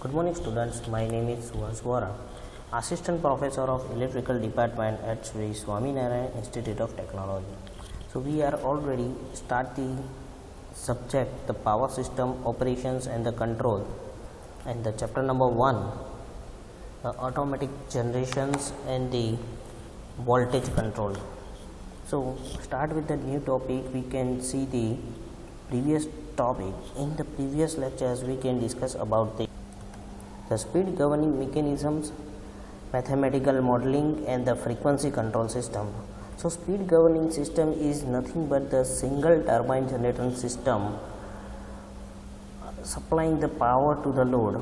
Good morning students, my name is Suhas Vora, Assistant Professor of Electrical Department at Sri Swaminarayan Institute of Technology. So we are already start the subject the power system operations and the control, and the chapter number 1, the automatic generations and the voltage control. So start with the new topic. We can see the previous topic. In the previous lectures we can discuss about the speed governing mechanisms, mathematical modeling and the frequency control system. So speed governing system is nothing but the single turbine generating system supplying the power to the load.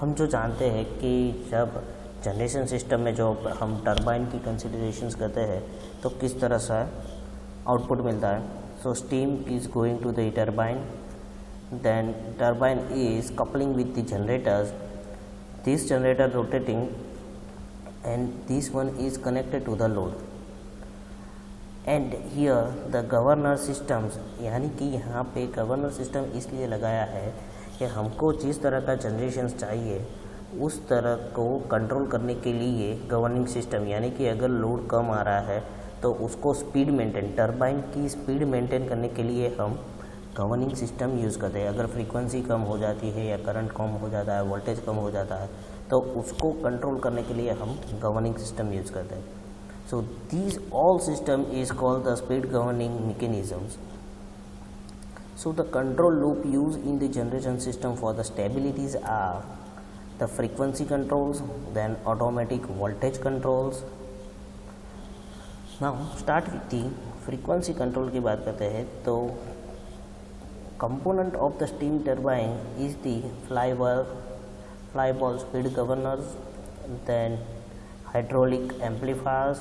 हम जो जानते हैं कि जब generation system में जो हम turbine की कंसिडरेशंस करते हैं तो किस तरह से आउटपुट मिलता है. So steam is going to the turbine, then turbine is coupling with the generators, this generator rotating and this one is connected to the load, and here the governor systems, यानी कि यहाँ पे governor system इसलिए लगाया है कि हमको जिस तरह का जनरेशन चाहिए उस तरह को कंट्रोल करने के लिए गवर्निंग सिस्टम, यानी कि अगर लोड कम आ रहा है तो उसको स्पीड मेंटेन, टरबाइन की स्पीड मेंटेन करने के लिए हम गवर्निंग सिस्टम यूज़ करते हैं. अगर फ्रीक्वेंसी कम हो जाती है या करंट कम हो जाता है, वोल्टेज कम हो जाता है तो उसको कंट्रोल करने के लिए हम गवर्निंग सिस्टम यूज़ करते हैं. So these all system is called the speed governing mechanisms. So the control loop use in the generation system for the stabilities are the frequency controls, then automatic voltage controls. Now start with the frequency control की बात करते हैं तो component of the steam turbine is the flyball speed governors, then hydraulic amplifiers,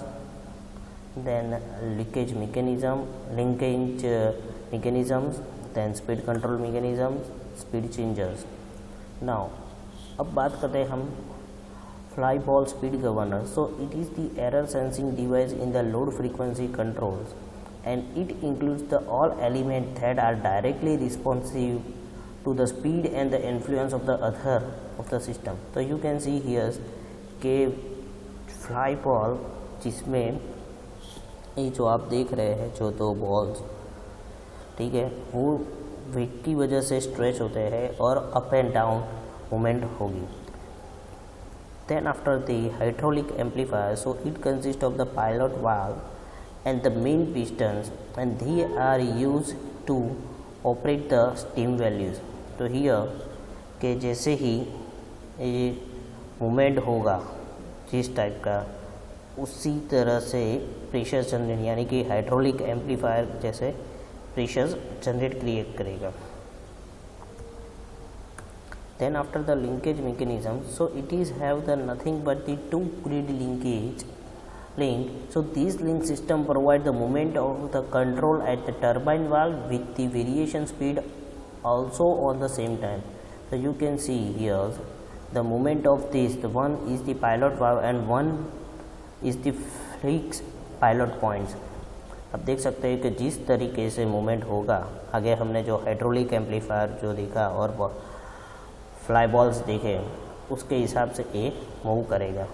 then linkage mechanisms, then speed control mechanisms, speed changers. Now अब बात करते हैं हम flyball speed governor. So it is the error sensing device in the load frequency controls, and it includes the all elements that are directly responsive to the speed and the influence of the other of the system. So you can see here के fly ball, जिसमें ये जो आप देख रहे हैं जो दो बॉल्स, ठीक है, वो वेट की वजह से स्ट्रेच होते हैं और अप एंड डाउन मूवमेंट होगी. Then after the hydraulic amplifier, so it consists of the pilot valve and the main pistons, and they are used to operate the steam values. तो here के जैसे ही ये movement होगा जिस type का, उसी तरह से प्रेशर जनरेट, यानी कि हाइड्रोलिक एम्पलीफायर जैसे प्रेशर जनरेट क्रिएट करेगा. Then after the linkage mechanism, so it is have the nothing but the two grid linkage link. So these link system provide the movement of the control at the turbine valve with the variation speed also on the same time. So you can see here the movement of this, the one is the pilot valve and one is the fixed pilot points. अब देख सकते हैं कि जिस तरीके से movement होगा, आगे हमने जो हाइड्रोलिक एम्पलीफायर जो देखा और फ्लाई बॉल्स देखे, उसके हिसाब से ये मूव करेगा.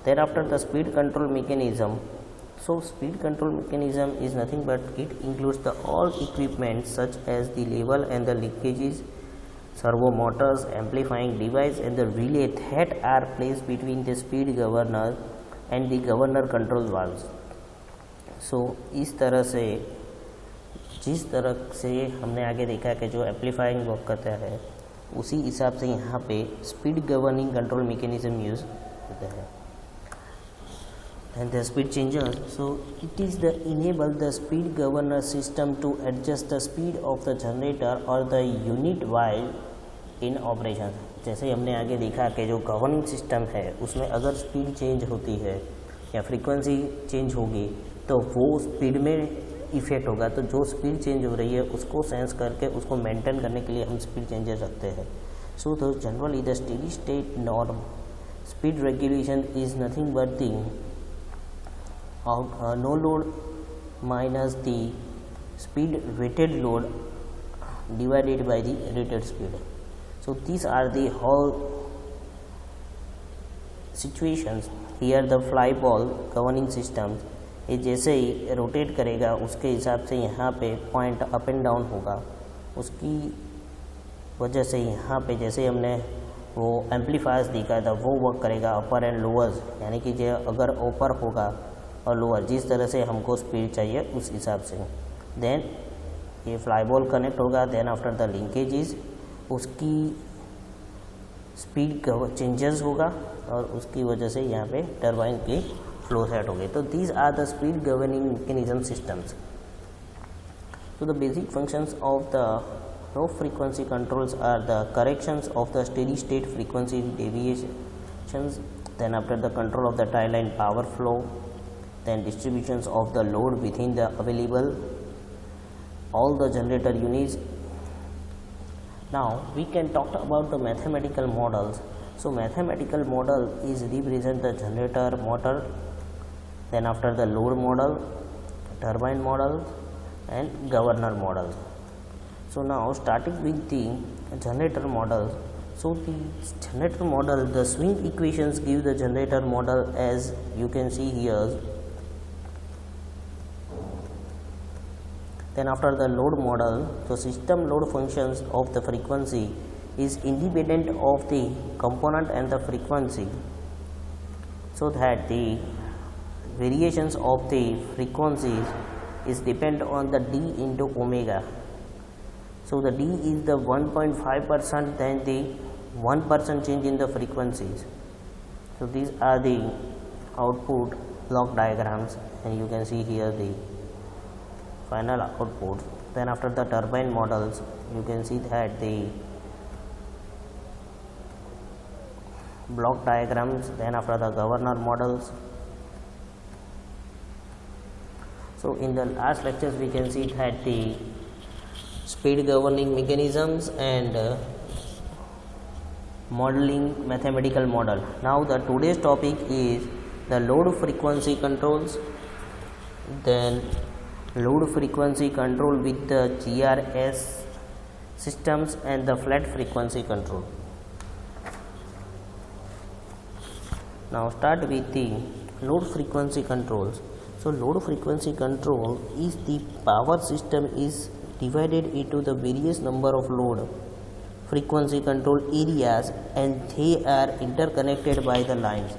Thereafter the speed control mechanism. So speed control mechanism is nothing but it includes the all equipment such as the level and the linkages, servo motors, amplifying device and the relay that are placed between the speed governor and the governor control valves. So इस तरह से, जिस तरह से हमने आगे देखा कि जो एम्पलीफाइंग वर्क करता है उसी हिसाब से यहाँ पे speed governing control mechanism use होता है. And the speed changer, so it is the enable the speed governor system to adjust the speed of the generator or the unit while in operation. जैसे हमने आगे देखा कि जो governing system है उसमें अगर स्पीड चेंज होती है या फ्रीक्वेंसी चेंज होगी तो वो स्पीड में इफेक्ट होगा. तो जो स्पीड चेंज हो रही है उसको सेंस करके उसको मेंटेन करने के लिए हम स्पीड चेंजर रखते हैं. So the generally the steady state norm speed regulation is nothing but the no load minus the speed weighted load divided by the rated speed. So these are the whole situations. Here the fly ball governing system, ये जैसे ही rotate करेगा उसके हिसाब से यहाँ पे point up and down होगा, उसकी वजह से यहाँ पे जैसे हमने वो एम्पलीफायर्स दिखा था वो वर्क करेगा अपर एंड लोअर्स, यानी कि जो अगर ऊपर होगा और लोअर जिस तरह से हमको स्पीड चाहिए उस हिसाब से। देन ये फ्लाई बॉल कनेक्ट होगा, देन आफ्टर द लिंकेजेस उसकी स्पीड चेंजेस होगा और उसकी वजह से यहाँ पे टरबाइन की फ्लो सेट हो गई। तो these are the speed governing mechanism systems. So the basic functions of the low frequency controls are the corrections of the steady state frequency deviations, then after the control of the tie line power flow, then distributions of the load within the available all the generator units. Now we can talk about the mathematical models. So mathematical model is represent the generator motor, then after the load model, turbine model and governor model. So now starting with the generator model. So the generator model, the swing equations give the generator model as you can see here. Then after the load model, so system load functions of the frequency is independent of the component and the frequency, so that the variations of the frequencies is depend on the d into omega. So the d is the 1.5%, then the 1% change in the frequencies. So these are the output block diagrams, and you can see here the final output. Then after the turbine models, you can see that the block diagrams, then after the governor models. So in the last lectures we can see that the speed governing mechanisms and modeling mathematical model. Now the today's topic is the load frequency controls, then load frequency control with the GRS systems and the flat frequency control. Now start with the load frequency controls. So load frequency control is the power system is divided into the various number of load frequency control areas and they are interconnected by the lines.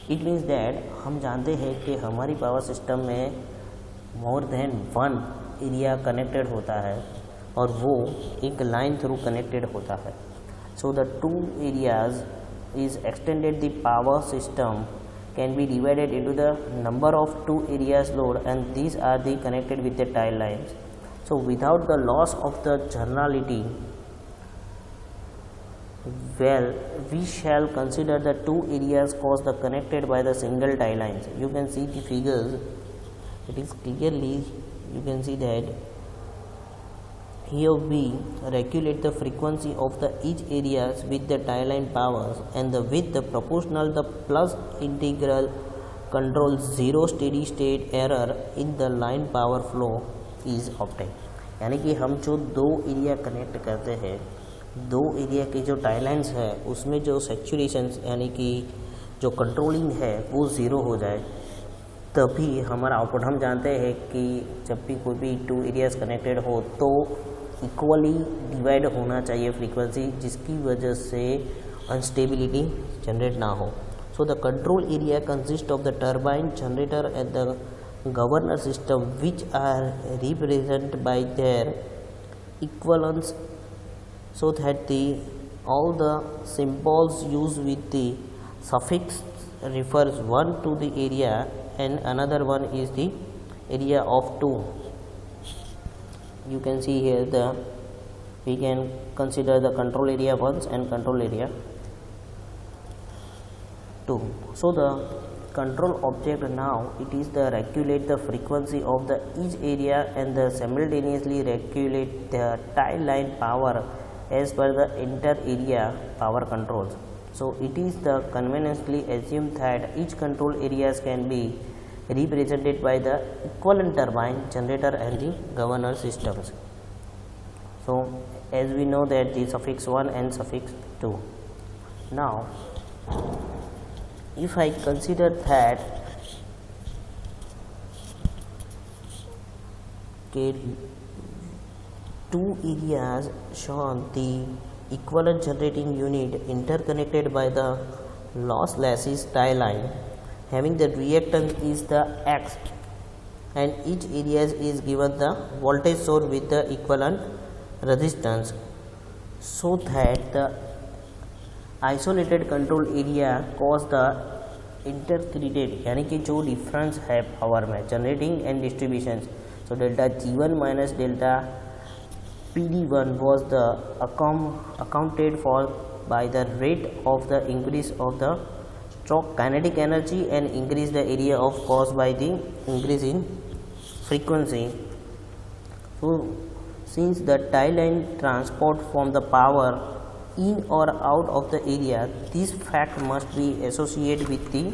It means that हम जानते हैं कि हमारी power system में more than one area connected होता है और वो एक लाइन थ्रू कनेक्टेड होता है. So the two areas is extended, the power system can be divided into the number of two areas load, and these are the connected with the tie lines. So without the loss of the generality, well, we shall consider the two areas caused the connected by the single tie lines. You can see the figures, it is clearly you can see that here we regulate the frequency of the each areas with the tie line powers, and the with the proportional the plus integral controls zero steady state error in the line power flow is obtained. यानी कि हम जो दो area connect करते हैं, दो area की जो टाई लाइन्स है उसमें जो सैचुरेशन यानी कि जो कंट्रोलिंग है वो ज़ीरो हो जाए, तभी हमारा आउटपुट. हम जानते हैं कि जब भी कोई भी टू एरियाज कनेक्टेड हो तो इक्वली डिवाइड होना चाहिए फ्रीक्वेंसी, जिसकी वजह से अनस्टेबिलिटी जनरेट ना हो. So the control area consist of the turbine, generator and the governor system which are represent by their equivalence, so that the all the symbols used with the suffix refers one to the area and another one is the area of two. You can see here the we can consider the control area 1 and control area 2. So the control object now it is the regulate the frequency of the each area and the simultaneously regulate the tie line power as per the inter area power controls. So it is the conveniently assumed that each control areas can be represented by the equivalent turbine, generator and the governor systems. So as we know that the suffix 1 and suffix 2. Now if I consider that two areas shown the equivalent generating unit interconnected by the lossless tie line having the reactance is the X, and each area is given the voltage source with the equivalent resistance, so that the isolated control area cause the इंटरक्रेटेड यानी कि जो difference है power में generating and distribution, so delta G1 minus delta PD1 was the accounted for by the rate of the increase of the stroke kinetic energy and increase the area of caused by the increase in frequency. So since the tie line transport from the power in or out of the area, this fact must be associated with the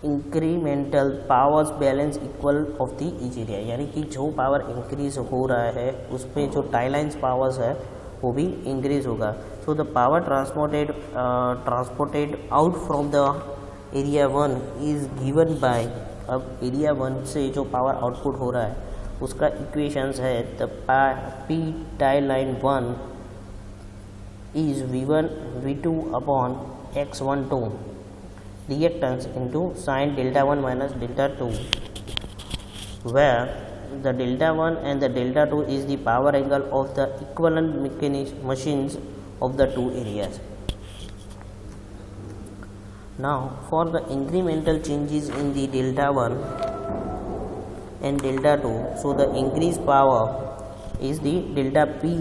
incremental powers balance equal of the each area, यानी कि जो power increase हो रहा है उसमें जो tie lines powers है वो भी इंक्रीज होगा. So the power transported out from the area 1 is given by, अब एरिया 1 से जो पावर आउटपुट हो रहा है उसका इक्वेशंस है the P tie line 1 is V1 V2 upon X12 reactance into sin delta 1 minus delta 2, where the delta 1 and the delta 2 is the power angle of the equivalent machines of the two areas. Now for the incremental changes in the delta 1 and delta 2, so the increased power is the delta P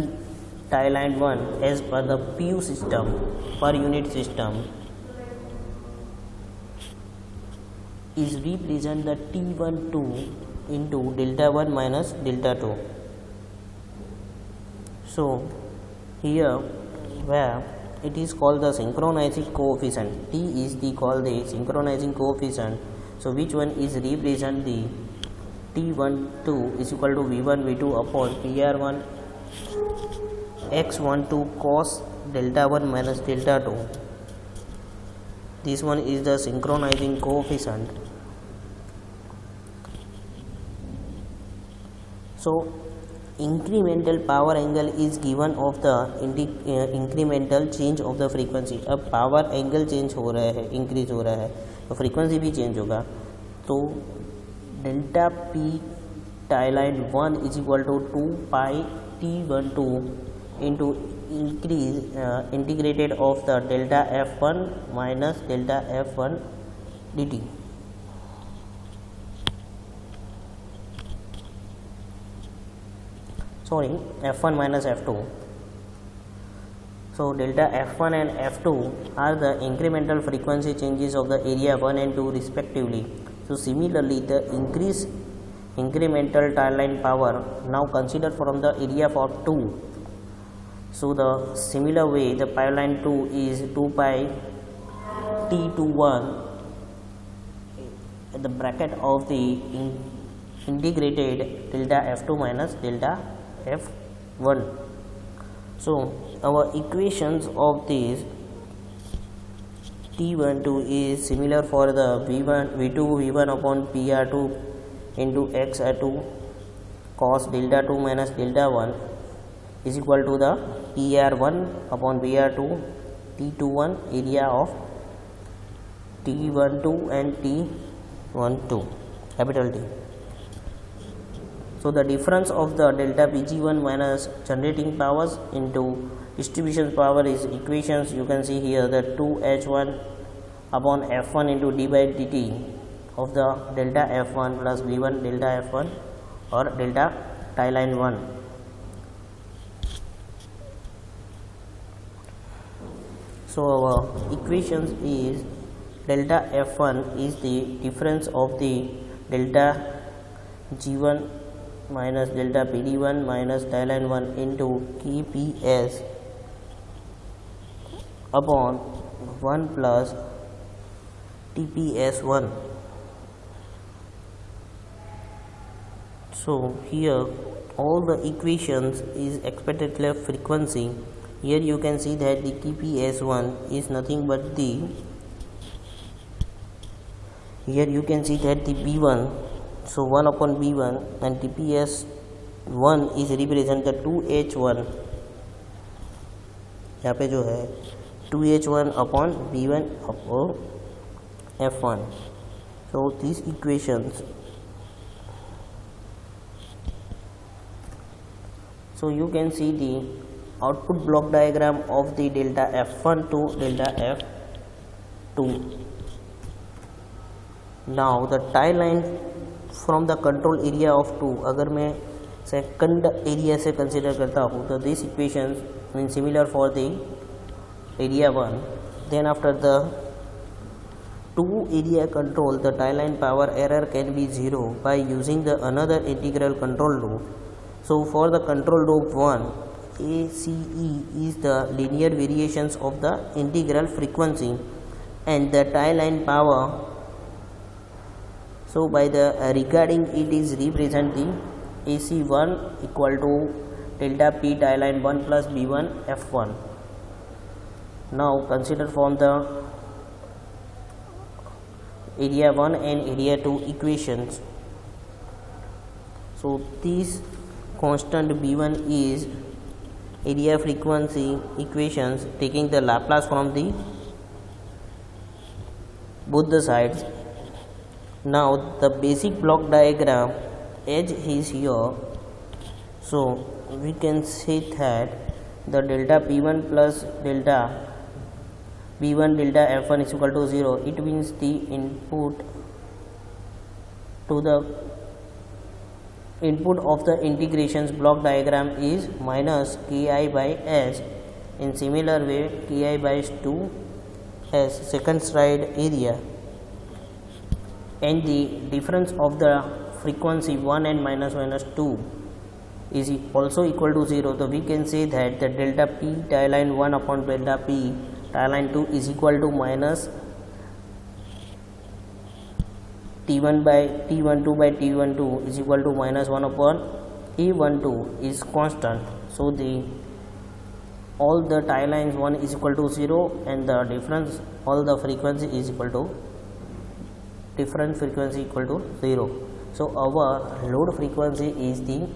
tie line 1 as per the PU system, per unit system, is represent the T12 into delta 1 minus delta 2. So here where it is called the synchronizing coefficient, T is the called the synchronizing coefficient, so which one is represent the T12 is equal to V1 V2 upon PR1 X12 cos delta 1 minus delta 2. This one is the synchronizing coefficient. So incremental power angle is given of the incremental change of the frequency. अब power angle change हो रहा है, increase हो रहा है, तो frequency भी change होगा. तो delta P tie line 1 is equal to 2 pi T12 into increase integrated of the delta F1 minus delta F1 dt. Sorry, F1 minus F2. So delta F1 and F2 are the incremental frequency changes of the area 1 and 2 respectively. So similarly the increased incremental tie line power now considered from the area for 2. So the similar way the pipeline 2 is 2 pi T21 at the bracket of the integrated delta F2 minus delta F1. So our equations of this T12 is similar for the V1 V2 V1 upon PR2 into XR2 cos delta 2 minus delta 1 is equal to the PR1 upon PR2 T21 area of T12 and T12 capital T. So the difference of the delta Pg1 minus generating powers into distribution power is equations. You can see here the 2H1 upon F1 into d by dt of the delta F1 plus V1 delta F1 or delta tie line 1. So our equations is delta F1 is the difference of the delta G1 minus delta PD1 minus tie line 1 into KPS upon 1 plus TPS1. So here all the equations is expected left frequency. Here you can see that the TPS1 is nothing but the, here you can see that the B1, so 1 upon B1, and TPS1 is represent the 2H1, यहाँ पे जो है 2H1 upon B1 upon F1. So these equations, so you can see the output block diagram of the delta F1 to delta F2. Now the tie line from the control area of 2, अगर मैं second area से consider करता हूँ तो this equation means similar for the area 1. Then after the 2 area control, the tie line power error can be 0 by using the another integral control loop. So for the control loop 1, ACE is the linear variations of the integral frequency and the tie line power. So by the regarding it is represent the AC1 equal to delta P tie line 1 plus B1 F1. Now consider from the area 1 and area 2 equations. So this constant B1 is area frequency equations taking the Laplace from the both the sides. Now the basic block diagram edge is here, so we can say that the delta P1 plus delta B1 delta F1 is equal to 0. It means the input to the input of the integrations block diagram is minus Ki by S. In similar way, Ki by 2 as second stride area, and the difference of the frequency 1 and minus 2 is also equal to 0. So we can say that the delta P tie line 1 upon delta P tie line 2 is equal to minus T1 by T12 by T12 is equal to minus 1 upon E12 is constant. So the all the tie lines 1 is equal to 0 and the difference all the frequency is equal to different frequency equal to 0. So our load frequency is the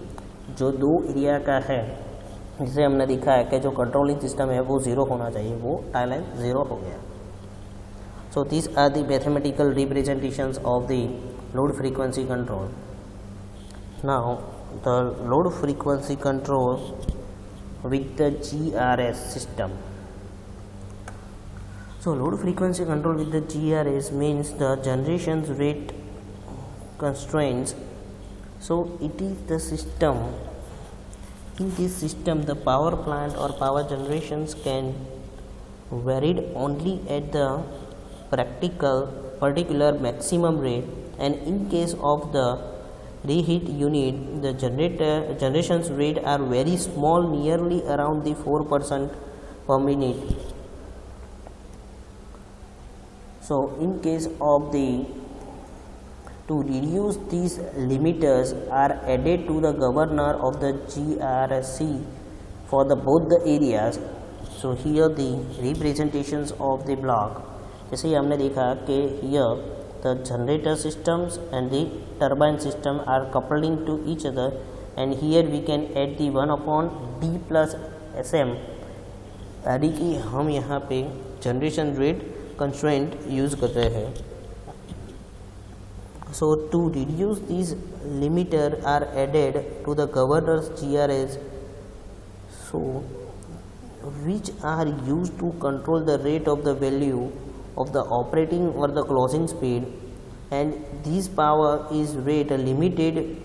जो दो area का है जिसे हमने दिखा है कि जो कंट्रोलिंग सिस्टम है वो 0 होना चाहिए, वो टाई लाइन 0 हो गया. So these are the mathematical representations of the load frequency control. Now the load frequency control with the GRS system. So load frequency control with the GRS means the generations rate constraints. So it is the system. In this system, the power plant or power generations can varied only at the particular maximum rate, and in case of the reheat unit, the generations rate are very small, nearly around the 4% per minute. So in case of the to reduce these limiters are added to the governor of the GRSC for the both the areas. So here the representations of the block. जैसे हमने देखा कि here the generator systems and the turbine system are coupling to each other, and here we can add the 1 upon D plus SM, यानी कि हम यहाँ पे generation rate constraint use कर रहे हैं. So to reduce these limiter are added to the governor's GRS, so which are used to control the rate of the value of the operating or the closing speed, and this power is rate limited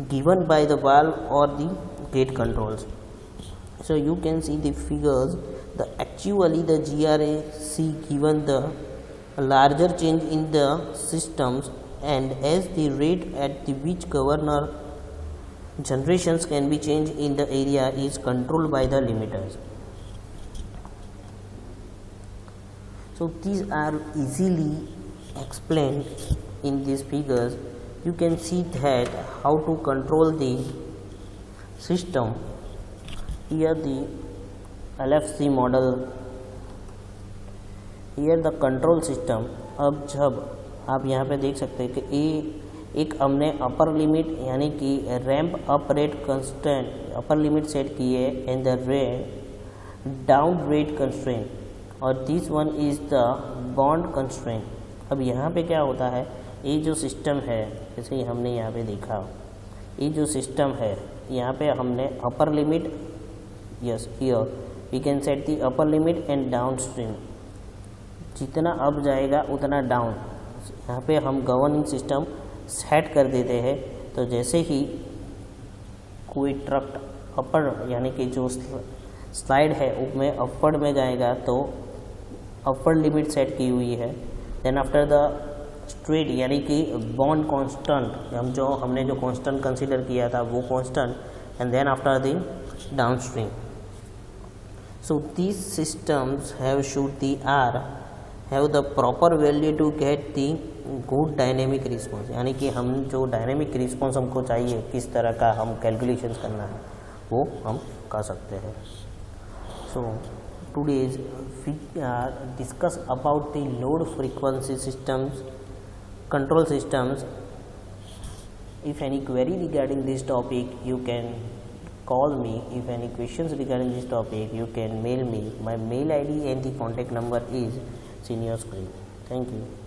given by the valve or the gate controls. So you can see the figures. Actually the GRSC given the larger change in the systems, and as the rate at the which governor generations can be changed in the area is controlled by the limiters. So these are easily explained in these figures. You can see that how to control the system. Here the LFC model, here the control system. अब जब आप यहाँ पे देख सकते हैं कि एक हमने अपर लिमिट यानी कि ramp up rate constant upper limit set की है and the rate down rate constraint और this one is the bond constraint. अब यहाँ पे क्या होता है, ये जो सिस्टम है जैसे ही हमने यहाँ पे देखा, ये जो सिस्टम है यहाँ पे हमने upper limit, yes here we can set the upper limit and downstream, जितना अप जाएगा उतना डाउन यहाँ पे हम गवर्निंग सिस्टम सेट कर देते हैं। तो जैसे ही कोई ट्रक अपर यानी कि जो स्लाइड है उसमें अपवर्ड में जाएगा तो अपवर्ड लिमिट सेट की हुई है। देन आफ्टर द स्ट्रेट यानी कि बॉन्ड कांस्टेंट, हमने जो कांस्टेंट कंसीडर किया था वो constant, and then after the downstream. So these systems have should the R have the proper value to get the good dynamic response, यानी कि हम जो डायनेमिक रिस्पॉन्स हमको चाहिए किस तरह का हम कैलकुलेशंस करना है वो हम कर सकते हैं। सो today's we are discuss about the load frequency systems, control systems. If any query regarding this topic you can call me. If any questions regarding this topic you can mail me. My mail ID and the contact number is in your screen. Thank you.